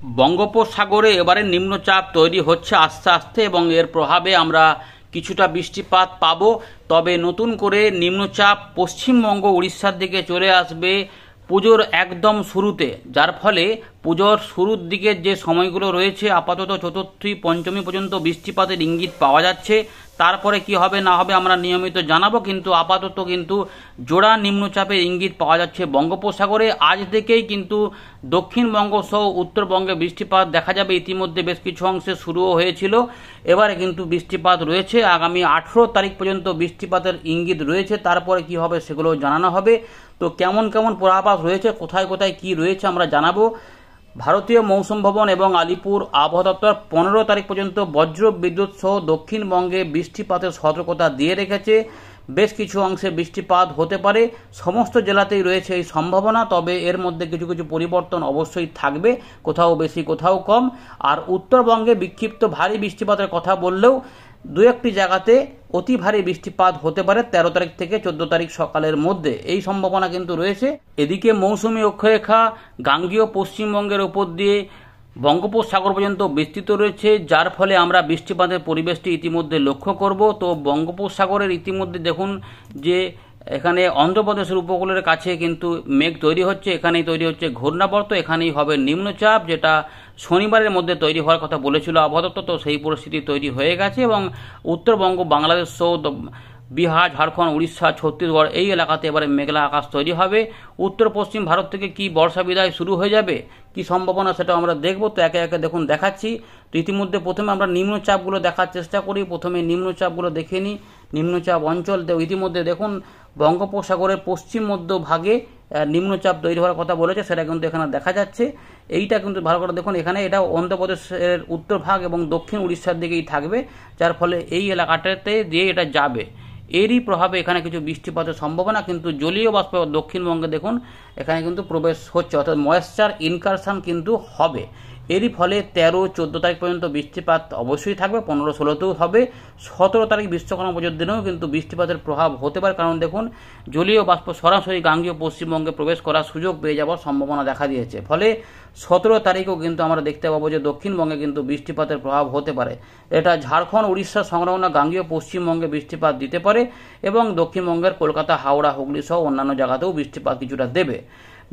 বঙ্গোপসাগরে এবারে নিম্নচাপ তৈরি হচ্ছে আস্তে আস্তে এবং এর প্রভাবে আমরা কিছুটা বৃষ্টিপাত পাবো। তবে নতুন করে নিম্নচাপ পশ্চিমবঙ্গ উড়িষ্যার দিকে চলে আসবে পুজোর একদম শুরুতে, যার ফলে পুজোর শুরুর দিকের যে সময়গুলো রয়েছে আপাতত চতুর্থী পঞ্চমী পর্যন্ত বৃষ্টিপাতের ইঙ্গিত পাওয়া যাচ্ছে। তারপরে কি হবে না হবে আমরা নিয়মিত জানাবো, কিন্তু আপাতত কিন্তু জোড়া নিম্নচাপের ইঙ্গিত পাওয়া যাচ্ছে বঙ্গোপসাগরে। আজ থেকেই কিন্তু দক্ষিণবঙ্গ সহ উত্তরবঙ্গে বৃষ্টিপাত দেখা যাবে। ইতিমধ্যে বেশ কিছু অংশে শুরুও হয়েছিল, এবারে কিন্তু বৃষ্টিপাত রয়েছে। আগামী 18 তারিখ পর্যন্ত বৃষ্টিপাতের ইঙ্গিত রয়েছে, তারপরে কি হবে সেগুলো জানানো হবে। তো কেমন কেমন পূর্বাভাস রয়েছে, কোথায় কোথায় কি রয়েছে আমরা জানাবো। ভারতীয় মৌসুম ভবন এবং আলিপুর আবহাওয়া দপ্তর 15 তারিখ পর্যন্ত বজ্র বিদ্যুৎ সহ দক্ষিণবঙ্গে বৃষ্টিপাতের সতর্কতা দিয়ে রেখেছে। বেশ কিছু অংশে বৃষ্টিপাত হতে পারে, সমস্ত জেলাতেই রয়েছে এই সম্ভাবনা। তবে এর মধ্যে কিছু কিছু পরিবর্তন অবশ্যই থাকবে, কোথাও বেশি কোথাও কম। আর উত্তরবঙ্গে বিক্ষিপ্ত ভারী বৃষ্টিপাতের কথা বললেও দু একটি জায়গাতে অতি ভারী বৃষ্টিপাত হতে পারে 13 তারিখ থেকে 14 তারিখ সকালের মধ্যে, এই সম্ভাবনা কিন্তু রয়েছে। এদিকে মৌসুমী অক্ষরেখা গাঙ্গেয় পশ্চিমবঙ্গের উপর দিয়ে বঙ্গোপসাগর পর্যন্ত বিস্তৃত রয়েছে, যার ফলে আমরা বৃষ্টিপাতের পরিবেশটি ইতিমধ্যে লক্ষ্য করব। তো বঙ্গোপসাগরের ইতিমধ্যে দেখুন যে এখানে অন্ধ্রপ্রদেশের উপকূলের কাছে কিন্তু মেঘ তৈরি হচ্ছে, এখানেই তৈরি হচ্ছে ঘূর্ণাবর্ত, এখানেই হবে নিম্নচাপ, যেটা শনিবারের মধ্যে তৈরি হওয়ার কথা বলেছিল আবহাওয়া দপ্তর। তো সেই পরিস্থিতি তৈরি হয়ে গেছে এবং উত্তরবঙ্গ, বাংলাদেশ সহ বিহার, ঝাড়খণ্ড, উড়িষ্যা, ছত্তিশগড় এই এলাকাতে এবারে মেঘলা আকাশ তৈরি হবে। উত্তর পশ্চিম ভারত থেকে কি বর্ষা বিদায় শুরু হয়ে যাবে, কি সম্ভাবনা সেটা আমরা দেখব। তো একে একে দেখুন দেখাচ্ছি। তো ইতিমধ্যে প্রথমে আমরা নিম্নচাপগুলো দেখার চেষ্টা করি। প্রথমে নিম্নচাপগুলো দেখে নিই। নিম্নচাপ অঞ্চল ইতিমধ্যে দেখুন বঙ্গোপসাগরের পশ্চিম মধ্য ভাগে নিম্নচাপ তৈরি হওয়ার কথা বলেছে, সেটা কিন্তু এখানে দেখা যাচ্ছে। এইটা কিন্তু ভালো করে দেখুন, এখানে এটা অন্ধ্রপ্রদেশের উত্তর ভাগ এবং দক্ষিণ উড়িষ্যার দিকেই থাকবে, যার ফলে এই এলাকাটাতে দিয়ে এটা যাবে। এরই প্রভাবে এখানে কিছু বৃষ্টিপাতের সম্ভাবনা, কিন্তু জলীয় বাষ্প দক্ষিণবঙ্গে দেখুন এখানে কিন্তু প্রবেশ হচ্ছে, অর্থাৎ ময়েশ্চার ইনকারশন কিন্তু হবে। এরই ফলে 13-14 তারিখ পর্যন্ত বৃষ্টিপাত অবশ্যই থাকবে, 15-16তেও হবে, 17 তারিখ বিশ্বকর্মা পুজোর দিনেও কিন্তু বৃষ্টিপাতের প্রভাব হতে পারে। কারণ দেখুন জলীয় বাষ্প সরাসরি গাঙ্গেয় পশ্চিমবঙ্গে প্রবেশ করার সুযোগ পেয়ে যাওয়ার সম্ভাবনা দেখা দিয়েছে। ফলে 17 তারিখও কিন্তু আমরা দেখতে পাবো যে দক্ষিণবঙ্গে কিন্তু বৃষ্টিপাতের প্রভাব হতে পারে। এটা ঝাড়খণ্ড, উড়িষ্যা সংলগ্ন গাঙ্গেয় পশ্চিমবঙ্গে বৃষ্টিপাত দিতে পারে এবং দক্ষিণবঙ্গের কলকাতা, হাওড়া, হুগলি সহ অন্যান্য জায়গাতেও বৃষ্টিপাত কিছুটা দেবে।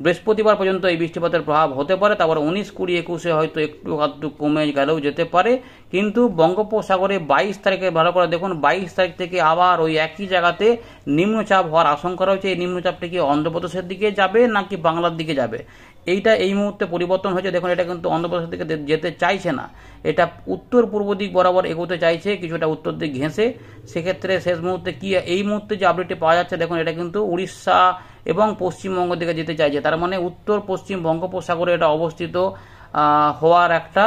বৃহস্পতিবার পর্যন্ত এই বৃষ্টিপাতের প্রভাব হতে পারে, তারপর 19, 20, 21 হয়তো একটু আধটু কমে গেলেও যেতে পারে। কিন্তু বঙ্গোপসাগরে 22 তারিখে ভালো করে দেখুন, 22 তারিখ থেকে আবার ওই একই জায়গাতে নিম্নচাপ হওয়ার আশঙ্কা রয়েছে। এই নিম্নচাপটি কি অন্ধ্রপ্রদেশের দিকে যাবে নাকি বাংলার দিকে যাবে, এইটা এই মুহূর্তে পরিবর্তন হয়েছে। দেখুন এটা কিন্তু অন্ধ্রপ্রদেশের দিকে যেতে চাইছে না, এটা উত্তর পূর্ব দিক বরাবর এগোতে চাইছে, কিছুটা উত্তর দিক ঘেঁষে। সেক্ষেত্রে শেষ মুহূর্তে কি এই মুহূর্তে যে আপডেটটি পাওয়া যাচ্ছে দেখুন, এটা কিন্তু উড়িষ্যা এবং পশ্চিমবঙ্গ দিকে যেতে চাইছে। তার মানে উত্তর পশ্চিম বঙ্গোপসাগরে এটা অবস্থিত হওয়ার একটা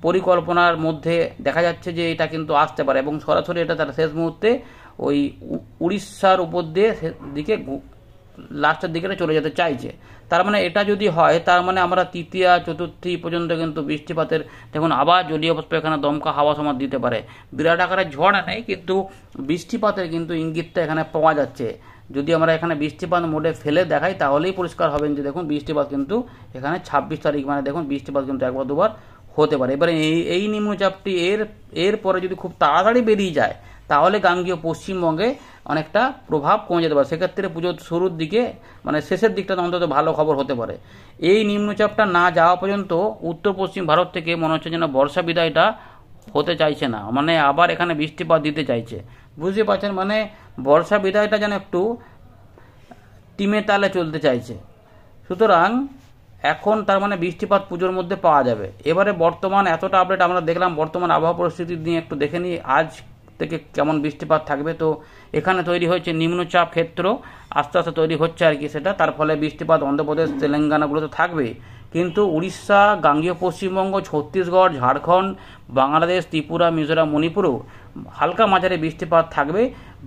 পরিকল্পনার মধ্যে দেখা যাচ্ছে যে এটা কিন্তু আসতে পারে এবং সরাসরি এটা তার শেষ মুহূর্তে ওই উড়িষ্যার উপর দিয়ে দিকে লাস্টের দিকে চলে যেতে চাইছে। তার মানে এটা যদি হয়, তার মানে আমরা তৃতীয়া চতুর্থী পর্যন্ত কিন্তু বৃষ্টিপাতের দেখুন আবার জলীয় বাষ্প এখানে দমকা হাওয়া সময় দিতে পারে। বিরাট আকারে ঝড় নেই, কিন্তু বৃষ্টিপাতের কিন্তু ইঙ্গিতটা এখানে পাওয়া যাচ্ছে। যদি আমরা এখানে বৃষ্টিপাত মোডে ফেলে দেখাই তাহলেই পরিষ্কার হবেন যে দেখুন বৃষ্টিপাত কিন্তু এখানে 26 তারিখ মানে দেখুন বৃষ্টিপাত কিন্তু একবার দুবার হতে পারে। এবারে এই নিম্নচাপটি এর পরে যদি খুব তাড়াতাড়ি বেরিয়ে যায় তাহলে গাঙ্গেয় পশ্চিমবঙ্গে অনেকটা প্রভাব কমে যেতে পারে। সেক্ষেত্রে পুজোর শুরুর দিকে মানে শেষের দিকটাতে অন্তত ভালো খবর হতে পারে। এই নিম্নচাপটা না যাওয়া পর্যন্ত উত্তর পশ্চিম ভারত থেকে মনে হচ্ছে যেন বর্ষা বিদায়টা হতে চাইছে না, মানে আবার এখানে বৃষ্টিপাত দিতে চাইছে। বুঝতে পারছেন, মানে বর্ষা বিদায়টা যেন একটু টিমে তালে চলতে চাইছে। সুতরাং এখন তার মানে বৃষ্টিপাত পুজোর মধ্যে পাওয়া যাবে। এবারে বর্তমান এতটা আপডেট আমরা দেখলাম, বর্তমান আবহাওয়া পরিস্থিতি নিয়ে একটু দেখে নিই আজ থেকে কেমন বৃষ্টিপাত থাকবে। তো এখানে তৈরি হয়েছে নিম্নচাপ ক্ষেত্র, আস্তে আস্তে তৈরি হচ্ছে আর কি সেটা, তার ফলে বৃষ্টিপাত অন্ধ্রপ্রদেশ, তেলেঙ্গানাগুলোতে থাকবে। কিন্তু উড়িষ্যা, গাঙ্গেয় পশ্চিমবঙ্গ, ছত্তিশগড়, ঝাড়খণ্ড, বাংলাদেশ, ত্রিপুরা, মিজোরাম, মণিপুরেও হালকা মাঝারি বৃষ্টিপাত থাকবে।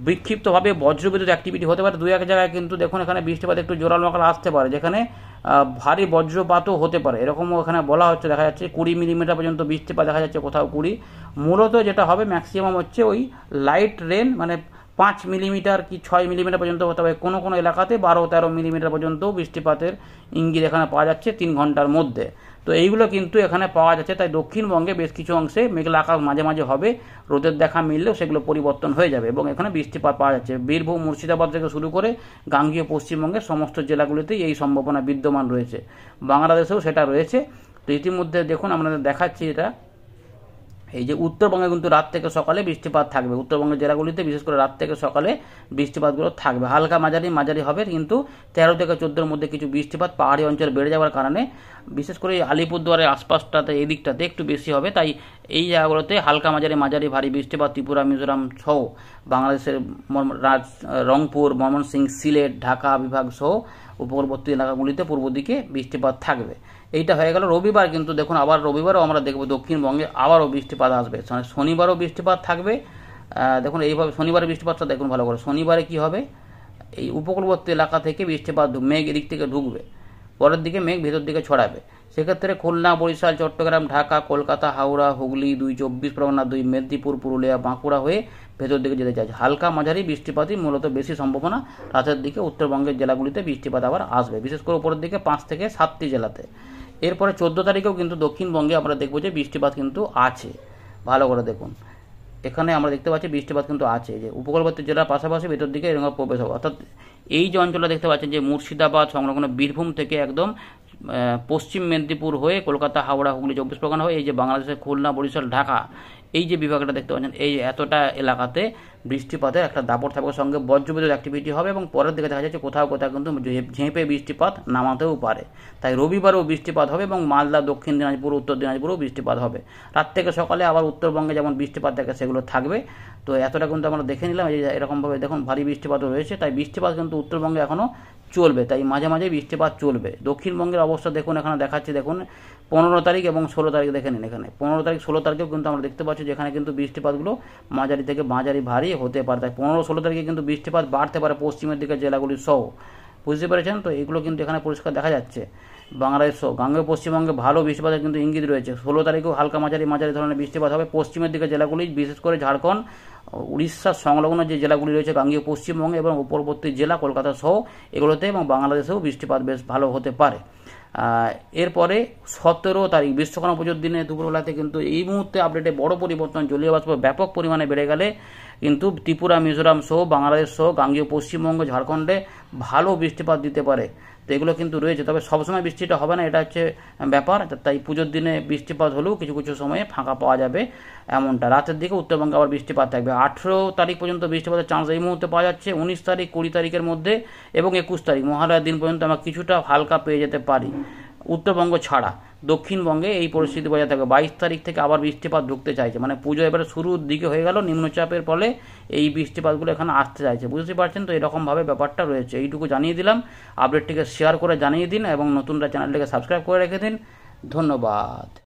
বিক্ষিপ্তভাবে বজ্রবিদ্যুৎ অ্যাক্টিভিটি হতে পারে দু এক জায়গায়, কিন্তু দেখুন এখানে বৃষ্টিপাত একটু জোরালো আকারে আসতে পারে, যেখানে ভারী বজ্রপাতও হতে পারে এরকমও এখানে বলা হচ্ছে। দেখা যাচ্ছে 20 মিলিমিটার পর্যন্ত বৃষ্টিপাত দেখা যাচ্ছে, কোথাও 20। মূলত যেটা হবে ম্যাক্সিমাম হচ্ছে ওই লাইট রেন, মানে 5 মিলিমিটার কি 6 মিলিমিটার পর্যন্ত হতে হবে, কোনো কোনো এলাকাতে 12-13 মিলিমিটার পর্যন্ত বৃষ্টিপাতের ইঙ্গিত এখানে পাওয়া যাচ্ছে 3 ঘন্টার মধ্যে। তো এইগুলো কিন্তু এখানে পাওয়া যাচ্ছে। তাই দক্ষিণবঙ্গে বেশ কিছু অংশে মেঘলা আকাশ মাঝে মাঝে হবে, রোদের দেখা মিললেও সেগুলো পরিবর্তন হয়ে যাবে এবং এখানে বৃষ্টিপাত পাওয়া যাচ্ছে। বীরভূম, মুর্শিদাবাদ থেকে শুরু করে গাঙ্গেয় পশ্চিমবঙ্গের সমস্ত জেলাগুলিতেই এই সম্ভাবনা বিদ্যমান রয়েছে, বাংলাদেশেও সেটা রয়েছে। তো ইতিমধ্যে দেখুন আপনাদের দেখাচ্ছি, এটা এই যে উত্তরবঙ্গে কিন্তু রাত থেকে সকালে বৃষ্টিপাত থাকবে, উত্তরবঙ্গের জেলাগুলিতে বিশেষ করে রাত থেকে সকালে বৃষ্টিপাতগুলো থাকবে, হালকা মাঝারি হবে, কিন্তু 13 থেকে 14-র মধ্যে কিছু বৃষ্টিপাত পাহাড়ি অঞ্চল বেড়ে যাওয়ার কারণে বিশেষ করে আলিপুরদুয়ারের আশপাশটাতে এই দিকটাতে একটু বেশি হবে। তাই এই জায়গাগুলোতে হালকা মাঝারি ভারী বৃষ্টিপাত ত্রিপুরা, মিজোরাম সহ বাংলাদেশের রংপুর, ময়মনসিংহ, সিলেট, ঢাকা বিভাগ সহ উপকূলবর্তী এলাকাগুলিতে পূর্ব দিকে বৃষ্টিপাত থাকবে। এইটা হয়ে গেল রবিবার। কিন্তু দেখুন আবার রবিবারও আমরা দেখব দক্ষিণবঙ্গে আবারও বৃষ্টিপাত আসবে, শনিবারও বৃষ্টিপাত থাকবে। দেখুন এইভাবে শনিবারের বৃষ্টিপাতটা দেখুন ভালো করে। শনিবারে কি হবে, এই উপকূলবর্তী এলাকা থেকে বৃষ্টিপাত মেঘ এদিক থেকে ঢুকবে, পরের দিকে মেঘ ভেতর দিকে ছড়াবে। সেক্ষেত্রে খুলনা, বরিশাল, চট্টগ্রাম, ঢাকা, কলকাতা, হাওড়া, হুগলি, 2 24 পরগনা, 2 মেদিনীপুর, পুরুলিয়া, বাঁকুড়া হয়ে ভেতর দিকে যেতে চাইছে। হালকা মাঝারি বৃষ্টিপাতই মূলত বেশি সম্ভাবনা, রাতের দিকে উত্তরবঙ্গের জেলাগুলিতে বৃষ্টিপাত আবার আসবে, বিশেষ করে উপরের দিকে 5 থেকে 7টি জেলাতে। এরপরে 14 তারিখেও কিন্তু দক্ষিণবঙ্গে আমরা দেখবো যে বৃষ্টিপাত কিন্তু আছে, ভালো করে দেখুন। এখানে আমরা দেখতে পাচ্ছি বৃষ্টিপাত কিন্তু আছে, যে উপকূলবর্তী জেলার পাশাপাশি ভেতর দিকে এরকম প্রবেশ হবে। অর্থাৎ এই যে অঞ্চলটা দেখতে পাচ্ছেন, যে মুর্শিদাবাদ সংলগ্ন বীরভূম থেকে একদম পশ্চিম মেদিনীপুর হয়ে কলকাতা, হাওড়া, হুগলি, 24 পরগনা হয়ে এই যে বাংলাদেশের খুলনা, বরিশাল, ঢাকা, এই যে বিভাগটা দেখতে পাচ্ছেন, এই এতটা এলাকাতে বৃষ্টিপাতের একটা দাপট থাকবে, সঙ্গে বজ্রবিদ্যুৎ অ্যাক্টিভিটি হবে এবং পরের দিকে দেখা যাচ্ছে কোথাও কোথাও কিন্তু ঝেঁপে বৃষ্টিপাত নামাতেও পারে। তাই রবিবারও বৃষ্টিপাত হবে এবং মালদা, দক্ষিণ দিনাজপুর, উত্তর দিনাজপুরেও বৃষ্টিপাত হবে। রাত থেকে সকালে আবার উত্তরবঙ্গে যেমন বৃষ্টিপাত থাকে সেগুলো থাকবে। তো এতটা কিন্তু আমরা দেখে নিলাম, এই যে এরকমভাবে দেখুন ভারী বৃষ্টিপাতও রয়েছে। তাই বৃষ্টিপাত কিন্তু উত্তরবঙ্গে এখনও চলবে, তাই মাঝে মাঝে বৃষ্টিপাত চলবে। দক্ষিণবঙ্গের অবস্থা দেখুন, এখানে দেখাচ্ছি, দেখুন 15 তারিখ এবং 16 তারিখ দেখে নিন। এখানে 15 তারিখ 16 তারিখেও কিন্তু আমরা দেখতে পাচ্ছি যেখানে কিন্তু বৃষ্টিপাতগুলো মাঝারি থেকে মাঝারি ভারী হতে পারে। তাই 15-16 তারিখে কিন্তু বৃষ্টিপাত বাড়তে পারে পশ্চিমের দিকে জেলাগুলি সহ, বুঝতে পেরেছেন? তো এগুলো কিন্তু এখানে পরিষ্কার দেখা যাচ্ছে। বাংলাদেশ সহ গাঙ্গেয় পশ্চিমবঙ্গে ভালো বৃষ্টিপাতের কিন্তু ইঙ্গিত রয়েছে। 16 তারিখেও হালকা মাঝারি ধরনের বৃষ্টিপাত হবে পশ্চিমের দিকে জেলাগুলি, বিশেষ করে ঝাড়খণ্ড, উড়িষ্যার সংলগ্ন যে জেলাগুলি রয়েছে গাঙ্গেয় পশ্চিমবঙ্গে এবং উপরবর্তী জেলা কলকাতা সহ এগুলোতে, এবং বাংলাদেশেও বৃষ্টিপাত বেশ ভালো হতে পারে। এরপরে 17 তারিখ বিশ্বকর্মা পুজোর দিনে দুপুরবেলাতে কিন্তু এই মুহূর্তে আপডেটে বড় পরিবর্তন, জলীয় বাষ্প ব্যাপক পরিমাণে বেড়ে গেলে কিন্তু ত্রিপুরা, মিজোরাম সহ বাংলাদেশ সহ গাঙ্গেয় পশ্চিমবঙ্গ, ঝাড়খণ্ডে ভালো বৃষ্টিপাত দিতে পারে। তো এগুলো কিন্তু রয়েছে, তবে সবসময় বৃষ্টিটা হবে না, এটা হচ্ছে ব্যাপার। তাই পুজোর দিনে বৃষ্টিপাত হলেও কিছু কিছু সময়ে ফাঁকা পাওয়া যাবে এমনটা। রাতের দিকে উত্তরবঙ্গে আবার বৃষ্টিপাত থাকবে। 18 তারিখ পর্যন্ত বৃষ্টিপাতের চান্স এই মুহূর্তে পাওয়া যাচ্ছে। 19 তারিখ, 20 তারিখের মধ্যে এবং 21 তারিখ মহালয়ার দিন পর্যন্ত আমরা কিছুটা হালকা পেয়ে যেতে পারি, উত্তরবঙ্গ ছাড়া। দক্ষিণবঙ্গে এই পরিস্থিতি বজায় থাকবে। 22 তারিখ থেকে আবার বৃষ্টিপাত ঢুকতে চাইছে, মানে পুজো এবারে শুরুর দিকে হয়ে গেল, নিম্নচাপের ফলে এই বৃষ্টিপাতগুলো এখানে আসতে চাইছে, বুঝতে পারছেন? তো এরকমভাবে ব্যাপারটা রয়েছে। এইটুকু জানিয়ে দিলাম, আপডেটটিকে শেয়ার করে জানিয়ে দিন এবং নতুনরা চ্যানেলটিকে সাবস্ক্রাইব করে রেখে দিন। ধন্যবাদ।